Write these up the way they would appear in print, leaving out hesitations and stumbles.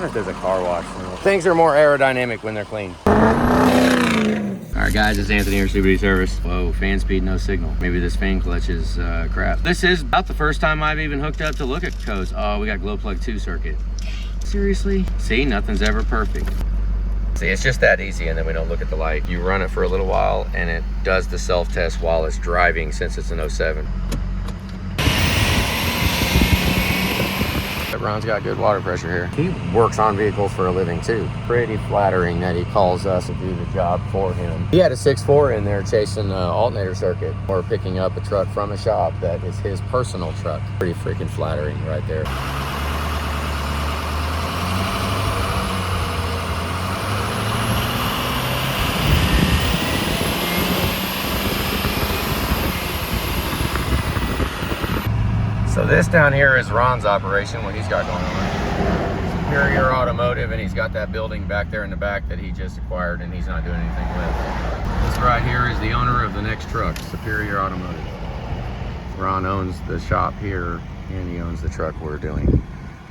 wonder if there's a car wash. Things are more aerodynamic when they're clean. All right, guys, it's Anthony here, Super Duty Service. Whoa, fan speed, no signal. Maybe this fan clutch is crap. This is about the first time I've even hooked up to look at codes. Oh, we got glow plug 2 circuit. Seriously? See, nothing's ever perfect. See, it's just that easy, and then we don't look at the light. You run it for a little while, and it does the self-test while it's driving since it's an 07. Ron's got good water pressure here. He works on vehicles for a living too. Pretty flattering that he calls us to do the job for him. He had a 6.4 in there chasing an alternator circuit or picking up a truck from a shop that is his personal truck. Pretty freaking flattering right there. So this down here is Ron's operation, what he's got going on. Superior Automotive, and he's got that building back there in the back that he just acquired and he's not doing anything with. This right here is the owner of the next truck, Superior Automotive. Ron owns the shop here and he owns the truck we're doing.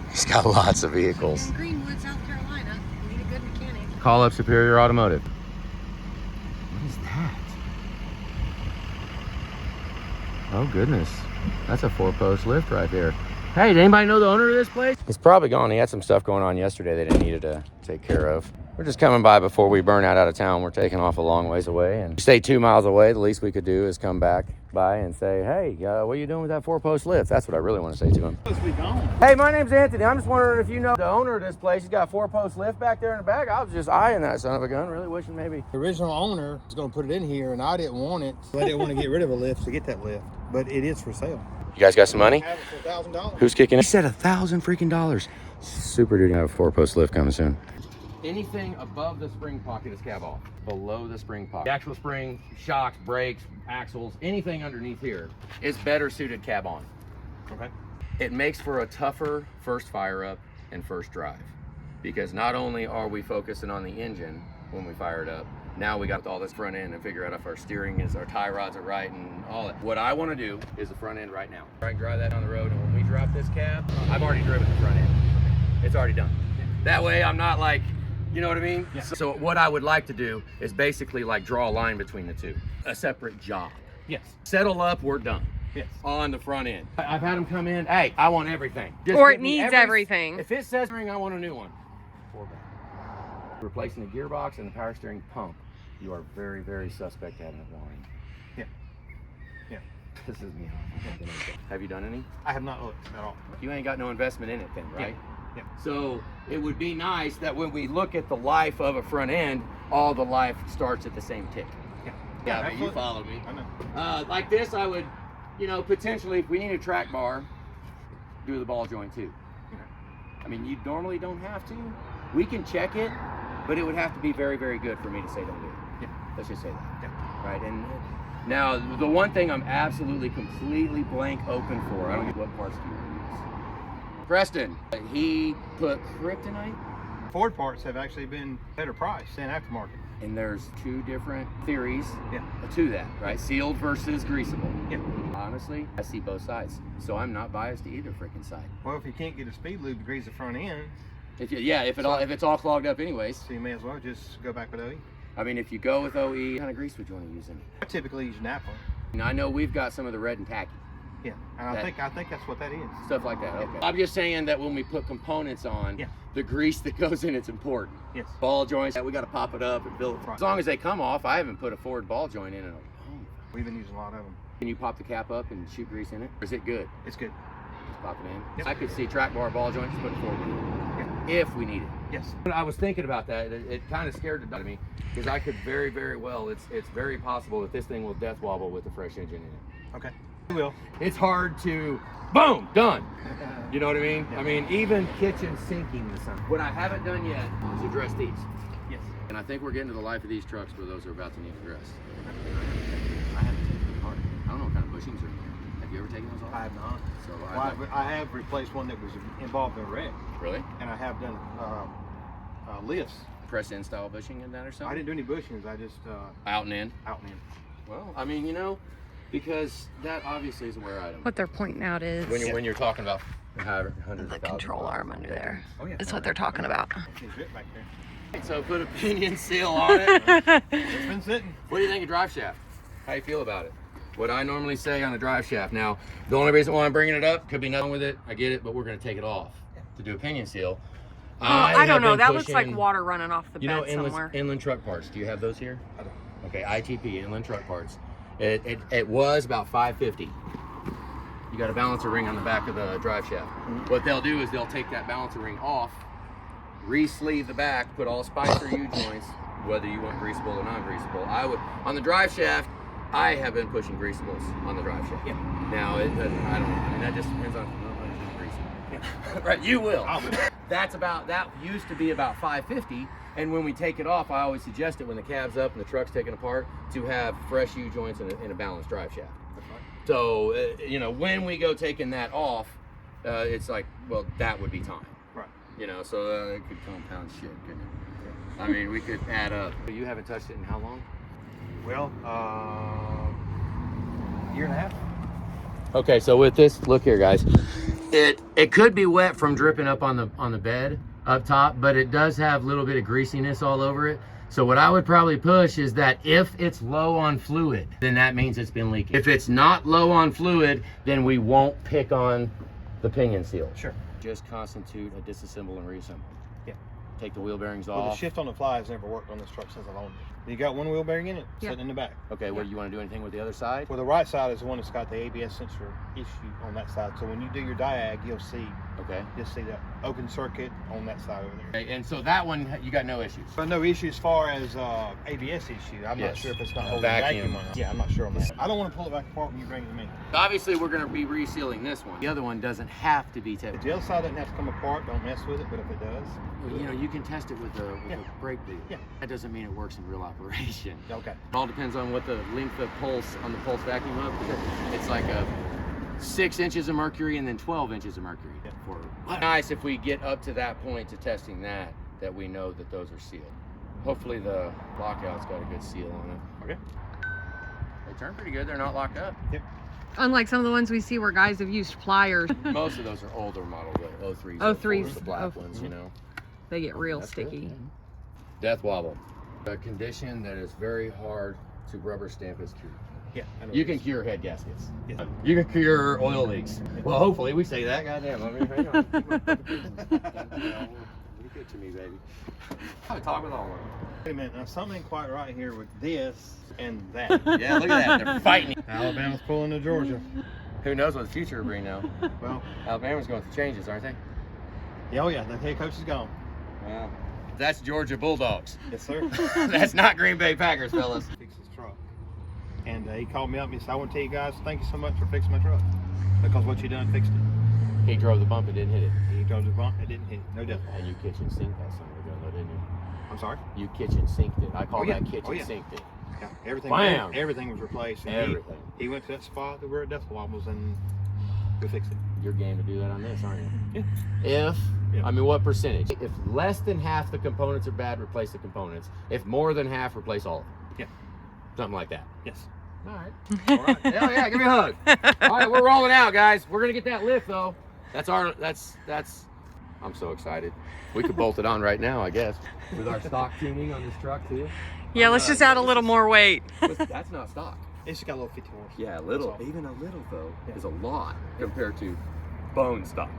He's got lots of vehicles. In Greenwood, South Carolina, you need a good mechanic. Call up Superior Automotive. What is that? Oh goodness. That's a 4-post lift right there. Hey, did anybody know the owner of this place? He's probably gone. He had some stuff going on yesterday that he needed to take care of. We're just coming by before we burn out of town. We're taking off a long ways away and stay 2 miles away. The least we could do is come back by and say, hey, what are you doing with that 4-post lift? That's what I really want to say to him. Hey, my name's Anthony. I'm just wondering if you know the owner of this place. He's got a 4-post lift back there in the back. I was just eyeing that son of a gun, really wishing maybe. The original owner was going to put it in here and I didn't want it. So I didn't want to get rid of a lift to get that lift, but it is for sale. You guys got some money? I have it for $1,000. Who's kicking it? He said $1,000 freaking dollars. Super Duty have a 4-post lift coming soon. Anything above the spring pocket is cab off. Below the spring pocket. The actual spring, shocks, brakes, axles, anything underneath here is better suited cab on. Okay. It makes for a tougher first fire up and first drive. Because not only are we focusing on the engine when we fire it up, now we got all this front end and figure out if our steering is, our tie rods are right and all that. What I want to do is the front end right now. I can drive that on the road, and when we drop this cab, I've already driven the front end. It's already done. That way I'm not like, you know what I mean? Yeah. So what I would like to do is basically like draw a line between the two. A separate job. Yes. Settle up, we're done. Yes. On the front end. I've had them come in, hey, I want everything. Just Or give it me needs everything. If it says ring, I want a new one. Replacing the gearbox and the power steering pump. You are very, very suspect having it wiring. Yeah. Yeah. This is me. Have you done any? I have not looked at all. You ain't got no investment in it then, right? Yeah. So it would be nice that when we look at the life of a front end, all the life starts at the same tick. Yeah. Yeah, but you follow me. I know. Like this, I would, potentially, if we need a track bar, do the ball joint too. Okay. I mean, you normally don't have to. We can check it, but it would have to be very, very good for me to say don't do it. Yeah. Let's just say that. Yeah. Right, and now the one thing I'm absolutely completely blank open for, I don't know what parts do you use. Preston, he put kryptonite. Ford parts have actually been better priced than aftermarket. And there's 2 different theories Yeah. to that, right? Sealed versus greasable. Yeah. Honestly, I see both sides, so I'm not biased to either freaking side. Well, if you can't get a speed lube to grease the front end, If it's all clogged up anyways. so you may as well just go back with OE. I mean, if you go with OE, what kind of grease would you want to use in it? I typically use Napa. And I know we've got some of the red and tacky. Yeah, and I think that's what that is. Stuff like that, okay. I'm just saying that when we put components on, Yeah. the grease that goes in it's important. Yes. Ball joints, we got to pop it up and build it. Right. As long as they come off, I haven't put a Ford ball joint in it. We've been using a lot of them. Can you pop the cap up and shoot grease in it? Or is it good? It's good. Just pop it in? Yep. I could see track bar ball joints, put a Ford in it. If we need it. Yes. I was thinking about that. It kind of scared the out of me because I could very, very well, it's very possible that this thing will death wobble with a fresh engine in it. Okay. We will. It's hard to, boom, done. You know what I mean? I mean, even kitchen sinking the sun. What I haven't done yet is address these. Yes. And I think we're getting to the life of these trucks where those are about to need addressed. I haven't taken them apart. I don't know what kind of bushings are in there. Have you ever taken those off? I have not. So Well, I have replaced one that was involved in a wreck, really? and I have done lifts. Press in style bushing in that or something? I didn't do any bushings. I just Out and in? out and in. Well, I mean, Because that obviously is a wear item. What they're pointing out is When you're talking about hundreds the of thousands control of arm miles. under there. Oh, yeah. That's what they're talking about. It's ripped back there. So put a pinion seal on it. It's been sitting. What do you think of drive shaft? How you feel about it? What I normally say on a drive shaft. Now, the only reason why I'm bringing it up, could be nothing with it, I get it, but we're gonna take it off to do a pinion seal. I don't know. have been That looks like pushing- water running off the You bed know, somewhere. inland truck parts. Do you have those here? I don't. Okay, ITP, inland truck parts. It was about $550. You got a balancer ring on the back of the drive shaft. What they'll do is they'll take that balancer ring off, re-sleeve the back, put all spicer U-joints, whether you want greasable or non-greasable. I would, on the drive shaft, I have been pushing greasables on the drive shaft. Yeah. Now, I mean, that just depends on greasing. Right, you will. That used to be about $550, and when we take it off, I always suggest it when the cab's up and the truck's taken apart to have fresh U-joints and a balanced drive shaft. That's right. So, you know, when we go taking that off, it's like, well, that would be time. Right. You know, so it could compound shit, couldn't it? I mean, we could add up. You haven't touched it in how long? Well, year and a half. Okay, so with this, look here, guys. It could be wet from dripping up on the bed up top, but it does have a little bit of greasiness all over it. So what I would probably push is that if it's low on fluid, then that means it's been leaking. If it's not low on fluid, then we won't pick on the pinion seal. Sure. Just constitute a disassemble and reassemble. Yeah. Take the wheel bearings Well, the off. shift on the fly has never worked on this truck since I've owned it. You got one wheel bearing in it, Yeah. sitting in the back. Okay, well, you want to do anything with the other side? Well, the right side is the one that's got the ABS sensor issue on that side. So when you do your diag, you'll see Okay. that open circuit on that side over there. Okay, and so that one, you got no issues. But no issue as far as ABS issue. I'm Yes. not sure if it's not holding Vacuum. vacuum or not. Yeah, I'm not sure on that. I don't want to pull it back apart when you bring it to me. Obviously, we're going to be resealing this one. The other one doesn't have to be If tested. the other side doesn't have to come apart, don't mess with it. But if it does, You know, you can test it with a Yeah. brake bead. Yeah. That doesn't mean it works in real operation. okay. It all depends on what the length of pulse on the pulse vacuum up. It's like a 6 inches of mercury and then 12 inches of mercury. Yeah. Nice if we get up to that point to testing that we know that those are sealed. Hopefully the lockout's got a good seal on it. Okay. They turn pretty good. They're not locked up. Unlike some of the ones we see where guys have used pliers, Most of those are older models, like 03s, 03s, 04s, the black oh. ones, you know. they get real That's good. sticky. Death wobble, a condition that is very hard to rubber stamp as cured. Yeah. I know You it can is. cure head gaskets. Yeah. You can cure oil leaks. Well, hopefully we say that. Goddamn, I mean, hang on. Be good to me, baby. I talk with all of them. Wait a minute. Now something ain't quite right here with this and that. Yeah, look at that. They're fighting. Alabama's pulling to Georgia. Who knows what the future will bring now? Well, Alabama's going through changes, aren't they? yeah, oh yeah, the head coach is gone. Well, that's Georgia Bulldogs. Yes, sir. That's not Green Bay Packers, fellas. Fix his truck. And he called me up and he said, I want to tell you guys, thank you so much for fixing my truck. Because what you done fixed it. He drove the bump and didn't hit it. He drove the bump, it didn't hit it. No death. And you kitchen sinked that son of a gun, though, didn't you? I'm sorry? You kitchen sinked it. I call Oh, yeah. that kitchen Oh, yeah. sinked it. Yeah, everything, Bam! everything was replaced. And Everything. He went to that spot that where death wobbles and we fixed it. You're game to do that on this, aren't you? Yeah. If, Yeah. I mean, what percentage? If less than half the components are bad, replace the components. If more than half, replace all of them. Yeah. Something like that. Yes. All right. All right. Hell yeah, give me a hug. All right, we're rolling out, guys. We're going to get that lift, though. That's, I'm so excited. We could bolt it on right now, I guess. With our stock tuning on this truck, too. Yeah, let's just add a little more weight. That's not stock. It's just got a little 50 horse. Yeah, a little. That's all. Even a little, though, Yeah. is a lot compared to bone stock.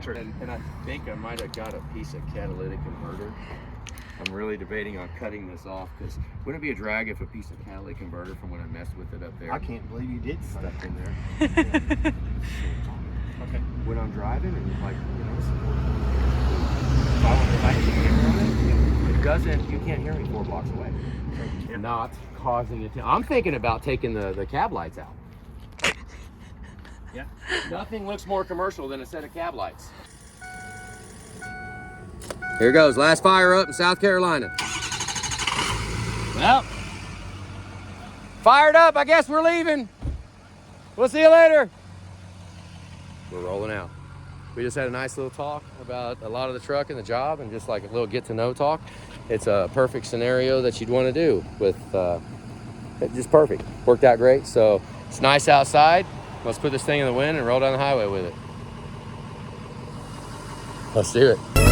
True. And I think I might have got a piece of catalytic converter. I'm really debating on cutting this off because wouldn't it be a drag if a piece of catalytic converter from when I messed with it up there I can't believe you did stuck stuff. in there? Okay. When I'm driving and like, you know, if I hit the camera on it, it doesn't, you can't hear me 4 blocks away. Not causing it to, I'm thinking about taking the cab lights out. Yeah. Nothing looks more commercial than a set of cab lights. Here goes, last fire up in South Carolina. Well, fired up, I guess we're leaving. We'll see you later. We're rolling out. We just had a nice little talk about a lot of the truck and the job and just like a little get to know talk. It's a perfect scenario that you'd want to do with just perfect. Worked out great. So it's nice outside. Let's put this thing in the wind and roll down the highway with it. Let's do it.